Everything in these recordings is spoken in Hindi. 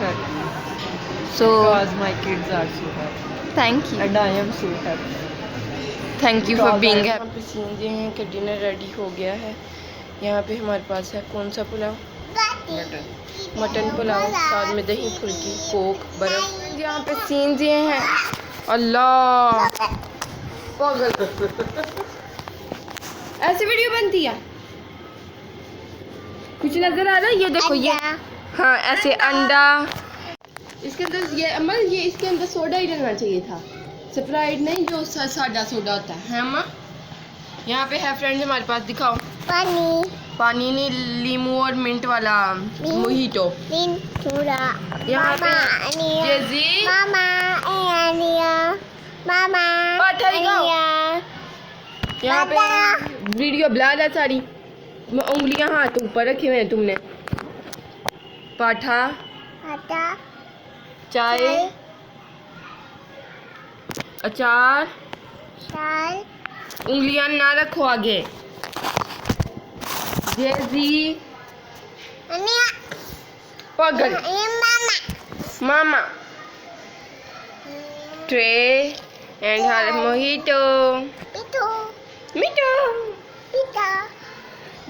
happy So because my kids are so happy thank you. and I am so happy. Thank you for being Because happy. Scene ये हैं कि डिनर रेडी हो गया है। यहाँ पे हमारे पास है कौन सा पुलाव, मटन पुलाव, साथ में दही फुल्की कोक बर्फ। यहाँ पे सीन ये हैं, अल्लाह पागल ऐसी वीडियो बनती है, कुछ नजर आ रहा है? ये देखो ये, हाँ ऐसे अंडा, इसके अंदर ये अमल, ये इसके अंदर सोडा ही डलना चाहिए था, स्प्राइट नहीं, जो सादा सोडा होता है अम्मा। यहाँ पे है फ्रेंड्स हमारे पास, दिखाओ पानी नहीं, लीमू और मिंट वाला मोहितो। यहाँ पे जेजी पाठा दिखाओ। यहाँ पे वीडियो ब्लाड है सारी, उंगलियां हाथ ऊपर रखे हुए हैं तुमने। पाठा, चाय, अचार, उंगलियां ना रखो आगे। जेजी पागल, मामा ट्रे एंड हर मोहितो, मीठो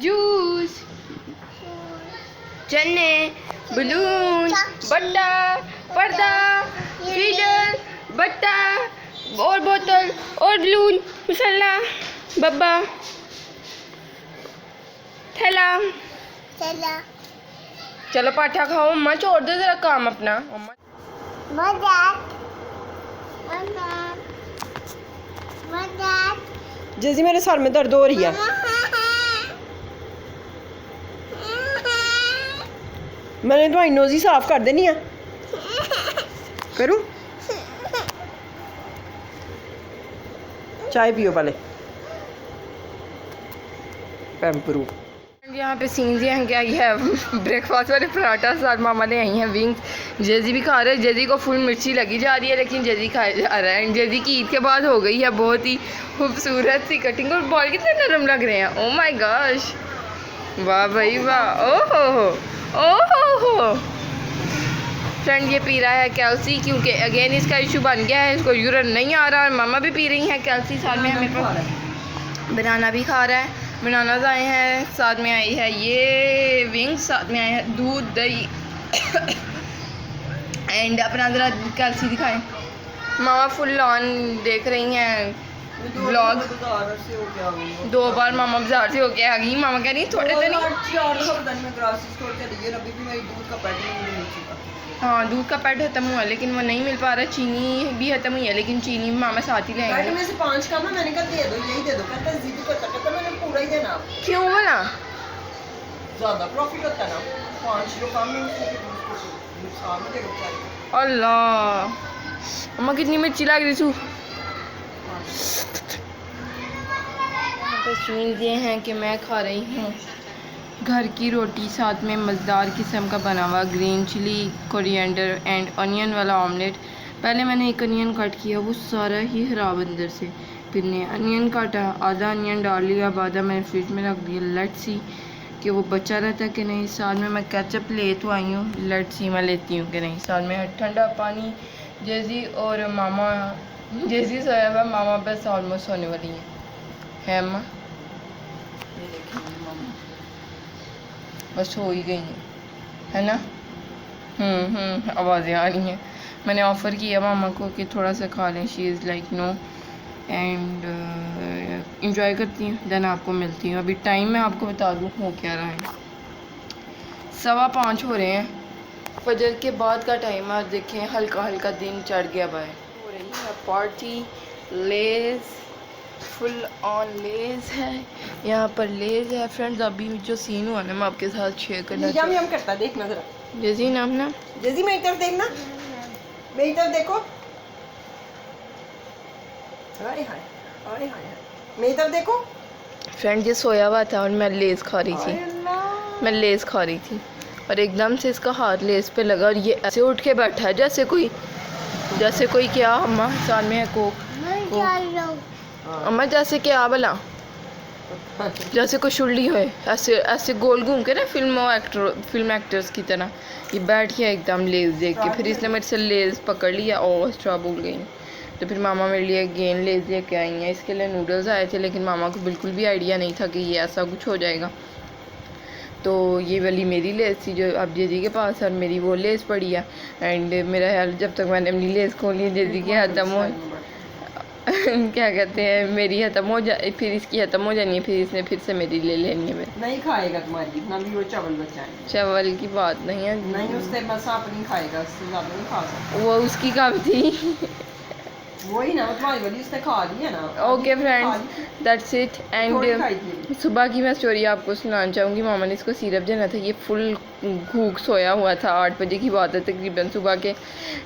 जूस, चने, बलून, बट्टा, पर्दा, फीडर, बट्टा और बोतल और बलून, मसाला, बब्बा, थैला। चलो पाठा खाओ, अम्मा छोड़ दो जरा काम अपना। जैसे मेरे सर में दर्द हो रही है, मैंने तुम्हारी नोजी साफ कर देनी है, करूं? चाय पियो पहले, पैम्परू। यहाँ पे सीन्स हैं क्या, ये है ब्रेकफास्ट वाले पराठा, साथ मामा ने आई हैं विंग्स। जेजी भी खा रहे हैं, जेजी को फुल मिर्ची लगी जा रही है लेकिन जेजी खाया जा रहा है। जेजी की ईद के बाद हो गई है बहुत ही खूबसूरत सी कटिंग, और बॉल कितने नरम लग रहे हैं। ओ माय गॉश, वाह भाई वाह, ओ हो। फ्रेंड ये पी रहा है कैल्सी, क्योंकि अगेन इसका इशू बन गया है, इसको यूरिन नहीं आ रहा, और मामा भी पी रही हैं कैल्सी। साथ में हमें बनाना भी खा रहा है, बनानाज आए हैं, साथ में आई है ये विंग्स, साथ में आए हैं दूध दही एंड अपना ज़रा कैल्सी दिखाएं। मामा फुल ऑन देख रही हैं ब्लॉग। 2 बार मामा बाजार से होके आ गई। मामा कह रही थोड़े तो नहीं, हाँ दूध का पैड खत्म हुआ लेकिन वो नहीं मिल पा रहा, चीनी भी खत्म हुई है लेकिन चीनी भी मामा साथ ही ले आएंगे। में से 5 का ना, मैंने कहा दे दो, यही दे दो, कहता जिद करता, कहता मैंने पूरा ही देना। क्यों बोला? ज्यादा प्रॉफिट होता है ना, 5 किलो कम में नुकसान में देगा। अल्लाह अम्मा कितनी मिर्ची लग रही थी। तस्वीर ये हैं कि मैं खा रही हूँ घर की रोटी, साथ में मज़ेदार किस्म का बना हुआ green chilli, coriander and onion वाला ऑमलेट। पहले मैंने एक अनियन कट किया, वो सारा ही ख़राब अंदर से, फिर ने अनियन काटा, आधा अनियन डाल लिया, आधा मैंने फ्रिज में रख दिया। लेट्स सी कि वो बचा रहता कि नहीं। साथ में मैं केचप ले तो आई हूँ, लेट्स सी मैं लेती हूँ कि नहीं। साथ में है ठंडा पानी। जेजी और मामा, जेजी सोया हुआ, मामा बस ऑलमोस्ट होने वाली है अम्मा, बस हो ही गई है ना। आवाज़ें आ रही हैं। मैंने ऑफ़र किया मामा को कि थोड़ा सा खा लें, she is like no, and enjoy करती हूँ, देन आपको मिलती हूँ। अभी टाइम मैं आपको बता दूँ हो क्या रहा है, 5:15 हो रहे हैं, फजर के बाद का टाइम है। देखें हल्का हल्का दिन चढ़ गया, बाहर हो रही है पार्टी, लेज़ फुल ऑन लेज़ है, यहाँ पर लेज़ है। फ्रेंड्स अभी जो सीन हुआ ना मैं आपके साथ शेयर करना चाहती हूँ। करता देखना जरा, जेजी नाम ना, जेजी मेरी तरफ देखना, मेरी तरफ देखो, हाय हाय हाय हाय, मेरी तरफ देखो। फ्रेंड ये सोया हुआ था और मैं लेज़ खा रही थी, और एकदम से इसका हाथ लेज़ पे लगा और ये ऐसे उठ के बैठा है जैसे कोई क्या। अम्मा साथ में है कोक, अम्मा जैसे क्या भला, जैसे कुछ उल्टी होए, ऐसे ऐसे गोल घूम के ना फिल्म एक्टर्स की तरह ये बैठ गया एकदम लेज़ देख के। फिर इसने मेरे से लेज़ पकड़ लिया और स्ट्रॉ भूल गई। तो फिर मामा मेरे लिए गेन लेज़ लेके आई हैं। इसके लिए नूडल्स आए थे, लेकिन मामा को बिल्कुल भी आइडिया नहीं था कि ये ऐसा कुछ हो जाएगा। तो ये वाली मेरी लेस थी जो अब जेजी के पास, और मेरी वो लेस पड़ी है। एंड मेरा ख्याल जब तक मैंने अपनी लेस खोली जेजी की ख़त्म हो क्या कहते हैं, मेरी ख़त्म हो जाए, फिर इसकी ख़त्म हो जानी है, फिर इसने फिर से मेरी ले लेनी है। मेरी नहीं खाएगा तुम्हारी, इतना भी वो चावल बचा है। चावल की बात नहीं है, नहीं उससे बस आप नहीं खाएगा, उससे ज़्यादा नहीं खा सकता। वो उसकी कब थी वही ना, तुम्हारी वाली उसने खा ली है ना। Okay friends, that's it. And सुबह की मैं स्टोरी आपको सुनाना चाहूँगी। मामा ने इसको सिरप देना था, ये फुल भूख सोया हुआ था, 8 बजे की बात है तकरीबन सुबह के।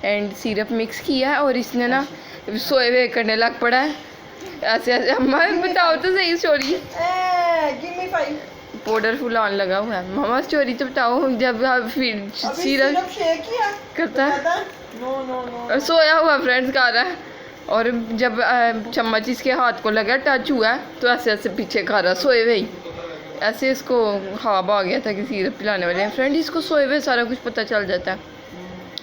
एंड सिरप मिक्स किया है और इसने ना सोए हुए करने लग पड़ा है ऐसे ऐसे। अम्मा बताओ तो सही स्टोरी। पाउडर फुल ऑन लगा हुआ है। मामा स्टोरी तो बताओ, जब आप फिर सिरप करता है और सोया हुआ फ्रेंड्स खा रहा है, और जब चम्मच इसके हाथ को लगा, टच हुआ तो ऐसे ऐसे पीछे खा रहा सोए हुए ही। ऐसे इसको ख्वाब आ गया था कि सिरप पिलाने वाले हैं। फ्रेंड इसको सोए हुए सारा कुछ पता चल जाता है।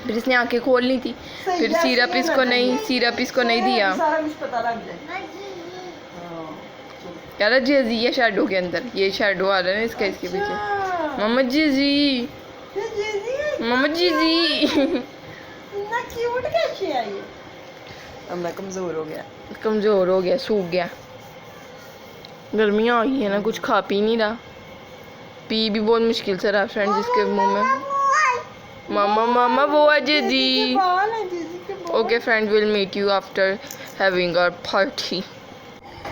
फिर इसने आंखें खोल ली थी, फिर सिरप इसको नहीं दिया। कह रहा जेजी ये शैडो के अंदर, ये शैडो आ रहा है ना इसके पीछे। मम्मा जीजी, मम्मा जीजी क्यूट कैसे आई है। अब मैं कमज़ोर हो गया, सूख गया। गर्मियाँ आ गई है ना, कुछ खा पी नहीं रहा, पी भी बहुत मुश्किल से रहा फ्रेंड जिसके मुंह में। मामा वो है जीजी। Okay friend, will meet you after having our party.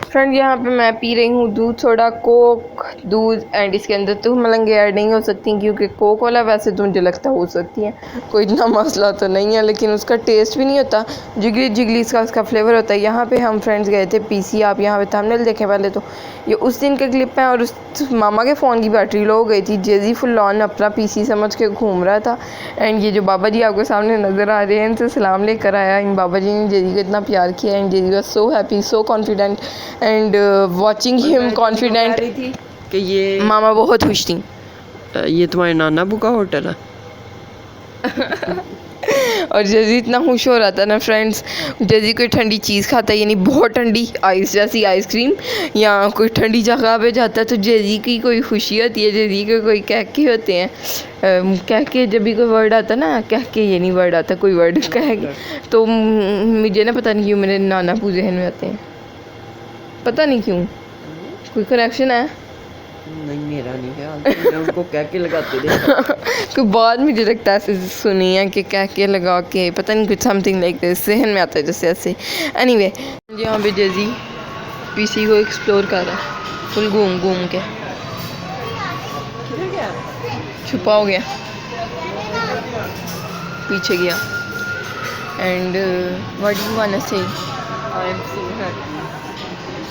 Friend यहाँ पे मैं पी रही हूँ दूध सोडा, कोक, दूध, एंड इसके अंदर तो मलंगे ऐड नहीं हो सकती क्योंकि कोक वाला वैसे तो मुझे लगता हो सकती है, कोई इतना मसला तो नहीं है, लेकिन उसका टेस्ट भी नहीं होता, जिगली जिगली उसका फ्लेवर होता है। यहाँ पे हम फ्रेंड्स गए थे पीसी, आप यहाँ पे थंबनेल देखें पहले तो, ये उस दिन का क्लिप है। और उस मामा के फ़ोन की बैटरी लो हो गई थी, जेजी फुल ऑन अपना पीसी समझ के घूम रहा था। एंड ये जो बाबा जी आपके सामने नज़र आ रहे हैं, इनसे सलाम लेकर आया। इन बाबा जी ने जेजी को इतना प्यार किया, एंड जेजी was so happy, so confident, and watching him confident कि ये मामा बहुत खुश थी। ये तुम्हारे नाना बुका होटल है। और जेजी इतना खुश हो रहा था ना फ्रेंड्स, जेजी कोई ठंडी चीज़ खाता है, यानी बहुत ठंडी आइस जैसी आइसक्रीम, या कोई ठंडी जगह पे जाता है तो जेजी की कोई खुशी होती है, जेजी के कोई कह के होते हैं, कह के जब भी कोई वर्ड आता ना, कह के ये नहीं वर्ड आता, कोई वर्ड कह के, तो मुझे ना पता नहीं क्यों मेरे नाना पू जहन में आते हैं, पता नहीं क्यों, कोई कनेक्शन है। नहीं मेरा नहीं है, उनको कह के लगाते थे। कोई बात मुझे लगता है ऐसे सुनी है कि कह के लगा के, पता नहीं कुछ समथिंग लाइक दिस जहन में आता है जैसे ऐसे। एनीवे यहाँ पे जेजी पीसी को एक्सप्लोर कर रहा है फुल घूम घूम के, छुपा हो गया, पीछे गया। And what do you want to say? I am so happy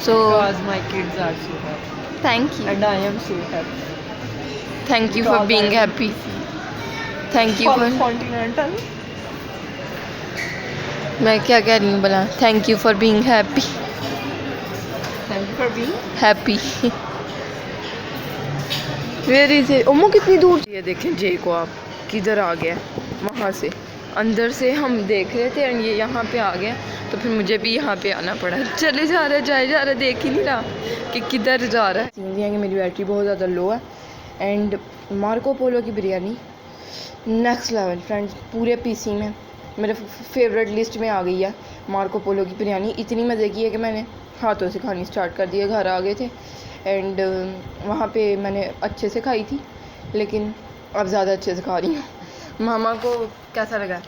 So because my kids are so happy thank you, and I am so happy. thank you for Because being I am happy, thank you for, Continental. मैं क्या कह रही हूँ भला, thank you for being happy, Thank you for being. Happy. Where is it? ओमो कितनी दूर, ये देखें जे को, आप किधर आ गया, वहाँ से अंदर से हम देख रहे थे एंड ये यहाँ पे आ गया, तो फिर मुझे भी यहाँ पे आना पड़ा। चले जा रहा है, जाए जा रहा है, देख ही नहीं रहा कि किधर जा रहा है। कि मेरी बैटरी बहुत ज़्यादा लो है। एंड मार्को पोलो की बिरयानी नेक्स्ट लेवल फ्रेंड्स, पूरे पीसी में मेरे फेवरेट लिस्ट में आ गई है मार्को पोलो की बिरयानी। इतनी मज़े की है कि मैंने हाथों से खानी स्टार्ट कर दी है। घर आ गए थे एंड वहाँ पे मैंने अच्छे से खाई थी, लेकिन अब ज़्यादा अच्छे से खा रही हूँ। मामा को कैसा लगा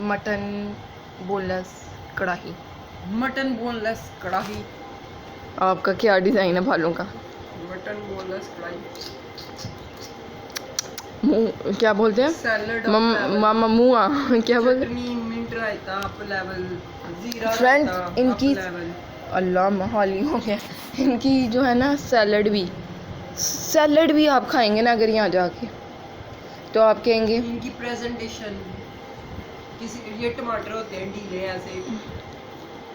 मटन बोनलेस कढ़ाई? मटन बोनलेस कढ़ाई। आपका क्या डिज़ाइन है बालों का? मटन बोनलेस कढ़ाई। मुँह क्या बोलते हैं? सैलड मामा मुआ क्या बोलते हैं? चटनी मिंट रायता अप लेवल, जीरा फ्रेंड्स रायता इनकी अप लेवल। अल्लाह महाली हो गया। इनकी जो है ना सैलड भी आप खाएंगे ना अगर यहाँ जाके, तो आप कहेंगे इनकी प्रेजेंटेशन, किसी ये टमाटर होते हैं ढीले ऐसे,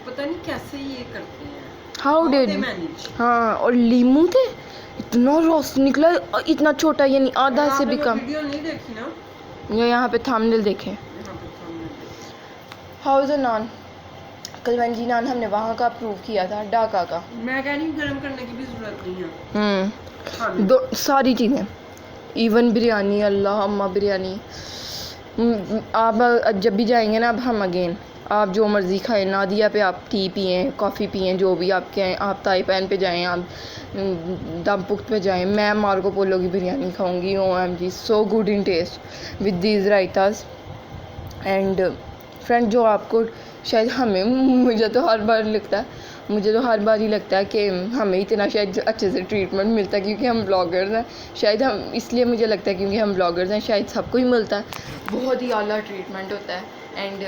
पता नहीं कैसे ये करते हैं। How did manage. हाँ, और लीमू थे, इतना रस निकला, इतना छोटा, यानी आधा से भी कम। वीडियो नहीं देखी ना, ये यहाँ पे थंबनेल देखे। यहाँ पे सामने। हाउ इज अ नान? कलवंजी नान हमने वहाँ का अप्रूव किया था, ढाका का। मैं कह रही हूँ गर्म करने की भी जरूरत नहीं है। हाँ, दो सारी चीज़ें, इवन बिरयानी, अल्लाह अम्मा बिरयानी। आप जब भी जाएंगे ना, अब हम अगेन, आप जो मर्ज़ी खाएं, नादिया पे आप टी पिएं, कॉफ़ी पिएं, जो भी आपके हैं, आप ताई पैन पे जाएं, आप दम पुख्त पे जाएं, मैं मार्को पोलो की बिरयानी खाऊंगी। OMG, so good in taste with these raitas. And friend, जो आपको शायद हमें, मुझे तो हर बार ही लगता है कि हमें इतना शायद अच्छे से ट्रीटमेंट मिलता है क्योंकि हम ब्लॉगर्स हैं। शायद हम, इसलिए मुझे लगता है क्योंकि हम ब्लॉगर्स हैं, शायद सबको ही मिलता है। बहुत ही आला ट्रीटमेंट होता है। एंड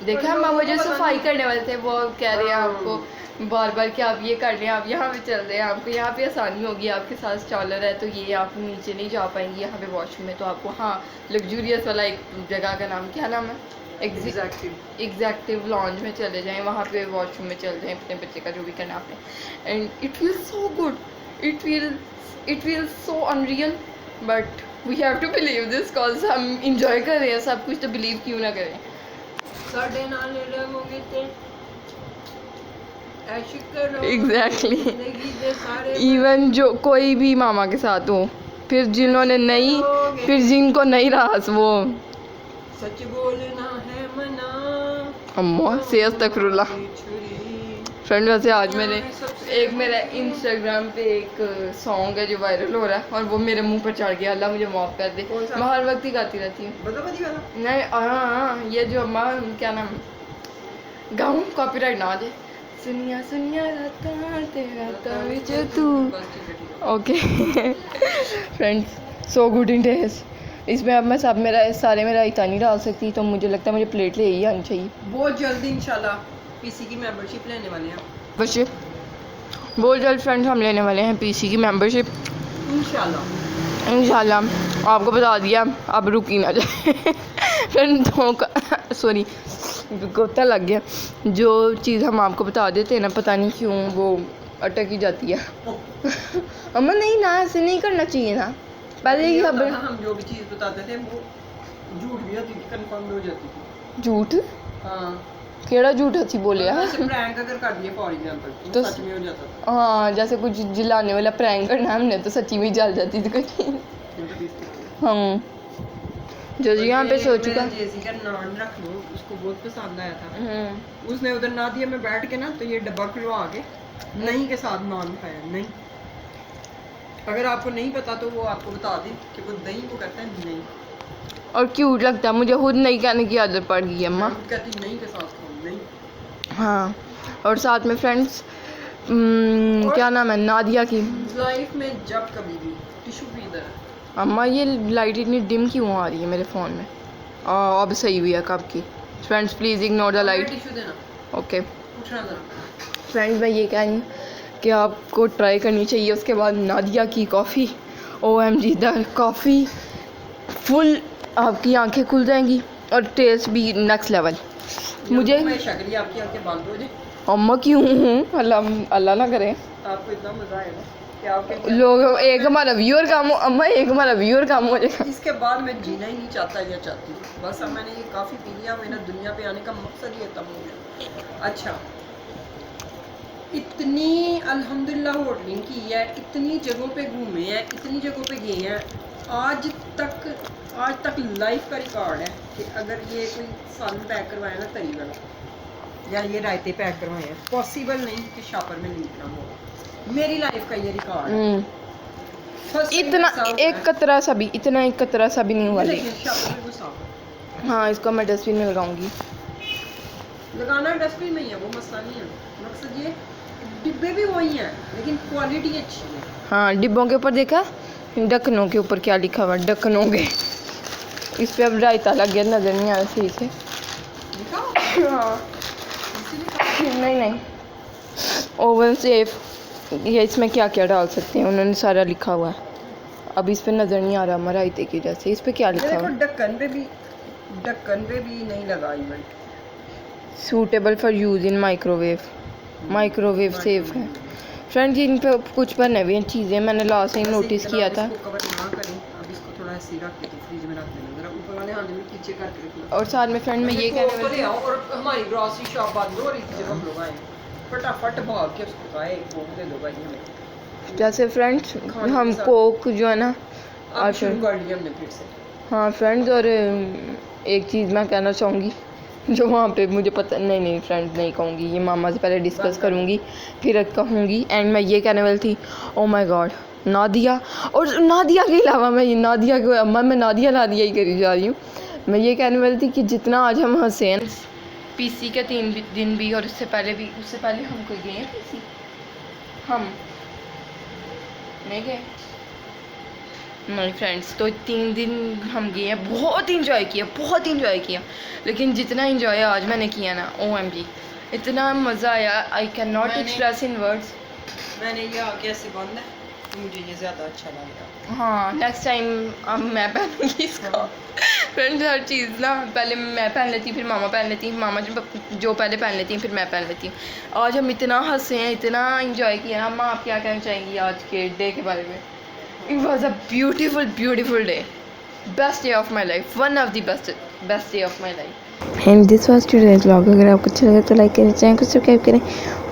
देखा, हम मुझे सफाई करने वाले थे, वो कह रहे हैं आपको बार बार कि आप ये कर लें, आप यहाँ पे चल रहे हैं, आपको यहाँ पे आसानी होगी, आपके साथ स्टॉलर है, तो ये आप नीचे नहीं जा पाएंगी यहाँ पे वॉशरूम में, तो आपको, हाँ, लग्जूरियस वाला एक जगह का नाम क्या नाम है, एग्जैक्टिव लॉन्ज में चले जाएं, वहाँ पे वॉशरूम में चल जाएं, अपने बच्चे का जो भी करना आपने। And it feels so good, it feels so unreal, but we have to believe this cause हम इंजॉय कर रहे हैं सब कुछ, तो बिलीव क्यों ना करें। साढ़े नाल लगोगे ते ऐश करो। एग्जैक्टली, जिंदगी दे सारे इवन जो कोई भी मामा के साथ हो, फिर जिन्होंने नहीं, फिर जिनको नहीं रहा वो सच बोलना है मना, अम्मा से अस्तगफिरुल्लाह। छुरी। फ्रेंड, वैसे आज मेरा इंस्टाग्राम पे एक सॉन्ग है जो वायरल हो रहा है, और वो मेरे मुंह पर चढ़ गया, अल्लाह मुझे माफ़ कर दे। कौन सा? मैं हर वक्त ही गाती रहती हूँ। बदबदी वाला। नहीं, हाँ, ये जो अम्मा, क्या नाम, गाऊँ, कॉपीराइट ना आ जाए। सुनिया सुनिया राता तेरा तविच तू। बस ठीक है, ठीक है। Okay friends, so good in taste. इसमें अब मैं सारे मेरा रायता नहीं डाल सकती, तो मुझे लगता है मुझे प्लेट ले ही आनी चाहिए। बहुत जल्दी इंशाल्लाह पीसी की मेंबरशिप लेने वाले हैं बच्चे, बहुत जल्द फ्रेंड्स हम लेने वाले हैं PC की मेंबरशिप, इंशाल्लाह। आपको बता दिया, अब रुक ही ना जाए फ्रेंड, सॉरी, गोता लग गया। जो चीज़ हम आपको बता देते हैं ना, पता नहीं क्यों वो अटक ही जाती है। अम्मा नहीं ना, ऐसे नहीं करना चाहिए ना, पहले ही खबर। हम जो भी चीज़ बताते थे वो झूठ भी होती थी, कंफर्म भी हो जाती थी। झूठ? हाँ, केड़ा झूठ अच्छी बोलिया। जैसे प्रैंक अगर कर दिए फॉर एग्जांपल, तो सच में हो जाता था। हाँ, जैसे कुछ जिलाने वाला प्रैंक करना हमने, तो सच्ची में जल जाती थी कोई। हम जो यहाँ पे सोचूगा, जेसी का नान रख लो, उसको बहुत पसंद आया था। उसने उधर नादिया में बैठ के ना, तो ये डब्बा खुलवा के नहीं के साथ नान खाया। नहीं, अगर आपको नहीं पता तो वो आपको बता दें कि वो दही को कहते हैं नहीं, और क्यूट लगता है, मुझे खुद नहीं कहने की आदत पड़ गई है अम्मा। कहती नहीं के साथ खाओ, नहीं। हाँ, और साथ में फ्रेंड्स, क्या नाम है, नादिया की लाइफ में जब कभी भी टिश्यू भी इधर है। अम्मा, ये लाइट इतनी डिम क्यों आ रही है मेरे फ़ोन में? अब सही हुई है कब की। Friends, please ignore the light. Tissue देना, ओके उठना जरा। फ्रेंड्स, मैं ये कह रही हूँ कि आपको ट्राई करनी चाहिए। उसके बाद नादिया की coffee, OMG the coffee, full आपकी आंखें खुल जाएंगी, और टेस्ट भी नेक्स्ट लेवल। मुझे शक्री आपकी आंखें बंद हो जाए। अम्मा क्यों हूँ, अल्लाह ना करे। आपको इतना मजा आएगा कि आपके लोग, एक हमारा व्यूअर कम हो अम्मा, एक हमारा व्यूअर कम हो जाएगा। इसके बाद मैं जीना ही नहीं चाहता या चाहती। बस अब मैंने ये काफ़ी पी लिया, मेरा दुनिया पे आने का मकसद ही खत्म हो गया। अच्छा, इतनी अल्हम्दुलिल्लाह होटलिंग की है, इतनी जगहों पे घूमे हैं, इतनी जगहों पे गए हैं, आज तक लाइफ का रिकॉर्ड है कि अगर ये कोई सालन पैक करवाया ना, तरी वाला, या ये रायते पैक करवाए हैं, पॉसिबल नहीं कि शापर में लीक ना हो। मेरी लाइफ का ये रिकॉर्ड है। इतना एक कतरा सा भी, इतना एक कतरा सा भी नहीं हुआ। शापर में साफ है। हाँ, इसको मैं डस्टबिन में लगाऊंगी। लगाना डस्टबिन में ही है, वो मसला नहीं है। मकसद ये, डिब्बे भी वही हैं लेकिन क्वालिटी अच्छी है। हाँ, डिब्बों के ऊपर देखा, ढक्कनों के ऊपर क्या लिखा हुआ, ढक्कनों के। इस पे अब रायता लग गया, नजर नहीं आ रहा सही से। हाँ, नहीं, ओवन सेफ, ये इसमें क्या क्या डाल सकते हैं उन्होंने सारा लिखा हुआ है। अब इस पे नज़र नहीं आ रहा हमारा रायते की वजह से। इस पे क्या लिखा हुआ है? ढक्कन पे भी नहीं लगा even. Suitable for use in microwave. Microwave safe है। फ्रेंड इन पे कुछ पर नवी चीज़ें मैंने लास्ट टाइम नोटिस किया था। इसको कवर ना करें, अब इसको थोड़ा ऐसे ही रख के फ्रिज में रख देना, जरा ऊपर वाले हाथ में पीछे करके रखना। और साथ में फ्रेंड मैं ये कहने वाली और हमारी ग्रॉसरी शॉप बंद हो रही थी जब हम लोग आए, फटाफट भाग के उसको कहा एक कोक दे दो भाई हमें। जैसे फ्रेंड्स हम कोक जो है ना अब शुरू कर लिया हमने फिर से। हाँ फ्रेंड्स, और एक चीज़ मैं कहना चाहूँगी जो वहाँ पे मुझे पता नहीं फ्रेंड्स नहीं कहूँगी, ये मामा से पहले डिस्कस करूँगी फिर कहूँगी। एंड मैं ये कहने वाली थी, ओ माय गॉड नादिया, और नादिया के अलावा मैं नादिया को अम्मा मैं नादिया ही करी जा रही हूँ। मैं ये कहने वाली थी कि जितना आज हम हंसे हैं पीसी के 3 दिन भी, और उससे पहले हम कोई गए हैं पीसी, हम नहीं गए नहीं फ्रेंड्स। तो 3 दिन हम गए हैं, बहुत इंजॉय किया, लेकिन जितना इंजॉय आज मैंने किया ना OMG इतना मज़ा आया, I can not express in words. मैंने ये आगे ऐसे बंद है, मुझे ये ज़्यादा अच्छा लगा। हाँ नेक्स्ट टाइम अब मैं पहनूंगी इसको। फ्रेंड्स हर चीज़ ना पहले मैं पहन लेती, फिर मामा पहन लेती, मामा जो पहले पहन लेती हैं फिर मैं पहन लेती हूँ। आज हम इतना हंसे हैं, इतना इंजॉय किया। अम्मा आप क्या कहना चाहेंगी आज के डे के बारे में? It was a beautiful day. Best day of my life. One of the best day of my life. And this was today's vlog. अगर आपको अच्छा लगे तो लाइक करें, चैनल को सब्सक्राइब करें,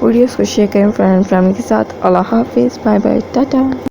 वीडियोस को शेयर करें फ्रेंड फैमिली के साथ। अल्लाह हाफिज़, बाय बाय, टाटा।